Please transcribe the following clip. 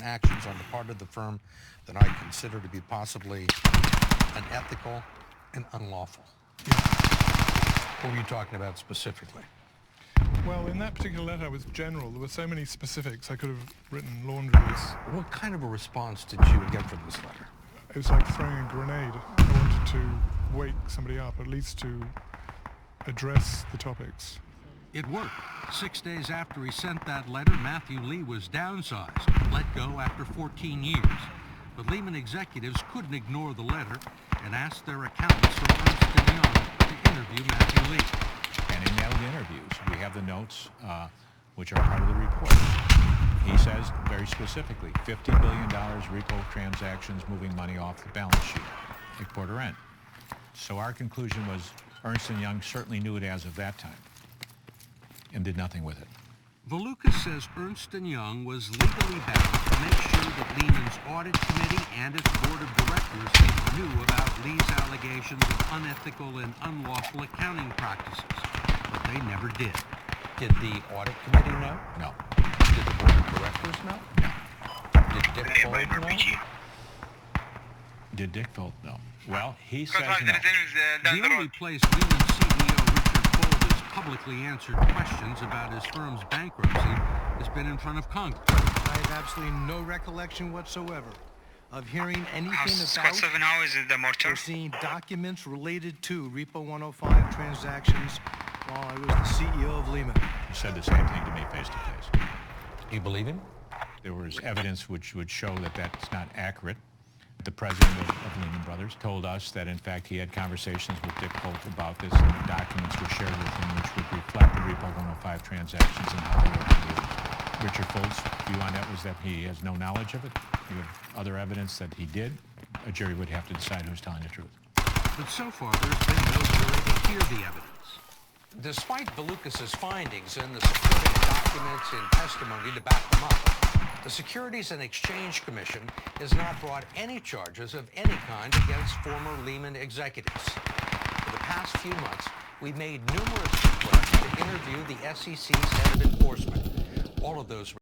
actions on the part of the firm that I consider to be possibly unethical and unlawful. What were you talking about specifically? Well, in that particular letter, it was general. There were so many specifics. I could have written laundries. What kind of a response did you get from this letter? It was like throwing a grenade. I wanted to wake somebody up, at least to address the topics. It worked. 6 days after he sent that letter, Matthew Lee was downsized, let go after 14 years. But Lehman executives couldn't ignore the letter and asked their accountants from Ernst & Young to interview Matthew Lee. And in nailed interviews, we have the notes, which are part of the report. He says very specifically, $50 billion repo transactions moving money off the balance sheet at quarter end. So our conclusion was Ernst & Young certainly knew it as of that time and did nothing with it. Valukas says Ernst & Young was legally bound to make sure that Lehman's audit committee and its board of directors knew about Lee's allegations of unethical and unlawful accounting practices, but they never did. Did the audit committee know? No. Did the board of directors know? No. Did Dick Fuld know? Did Dick Fuld know? Well, he says no. The only place Lehman's CEO Richard Fuld has publicly answered questions about his firm's bankruptcy has been in front of Congress. I have absolutely no recollection whatsoever of hearing anything about or seeing documents related to Repo 105 transactions while I was the CEO of Lehman. He said the same thing to me face to face. You believe him? There was evidence which would show that that's not accurate. The president of Lehman Brothers told us that, in fact, he had conversations with Dick Fuld about this, and the documents were shared with him which would reflect the Repo 105 transactions and how they were completed. Richard Fuld's view on that was that he has no knowledge of it. You have other evidence that he did. A jury would have to decide who's telling the truth. But so far, there's been no jury to hear the evidence. Despite Valukas' findings and the supporting documents and testimony to back them up, the Securities and Exchange Commission has not brought any charges of any kind against former Lehman executives. For the past few months, we've made numerous requests to interview the SEC's head of enforcement. All of those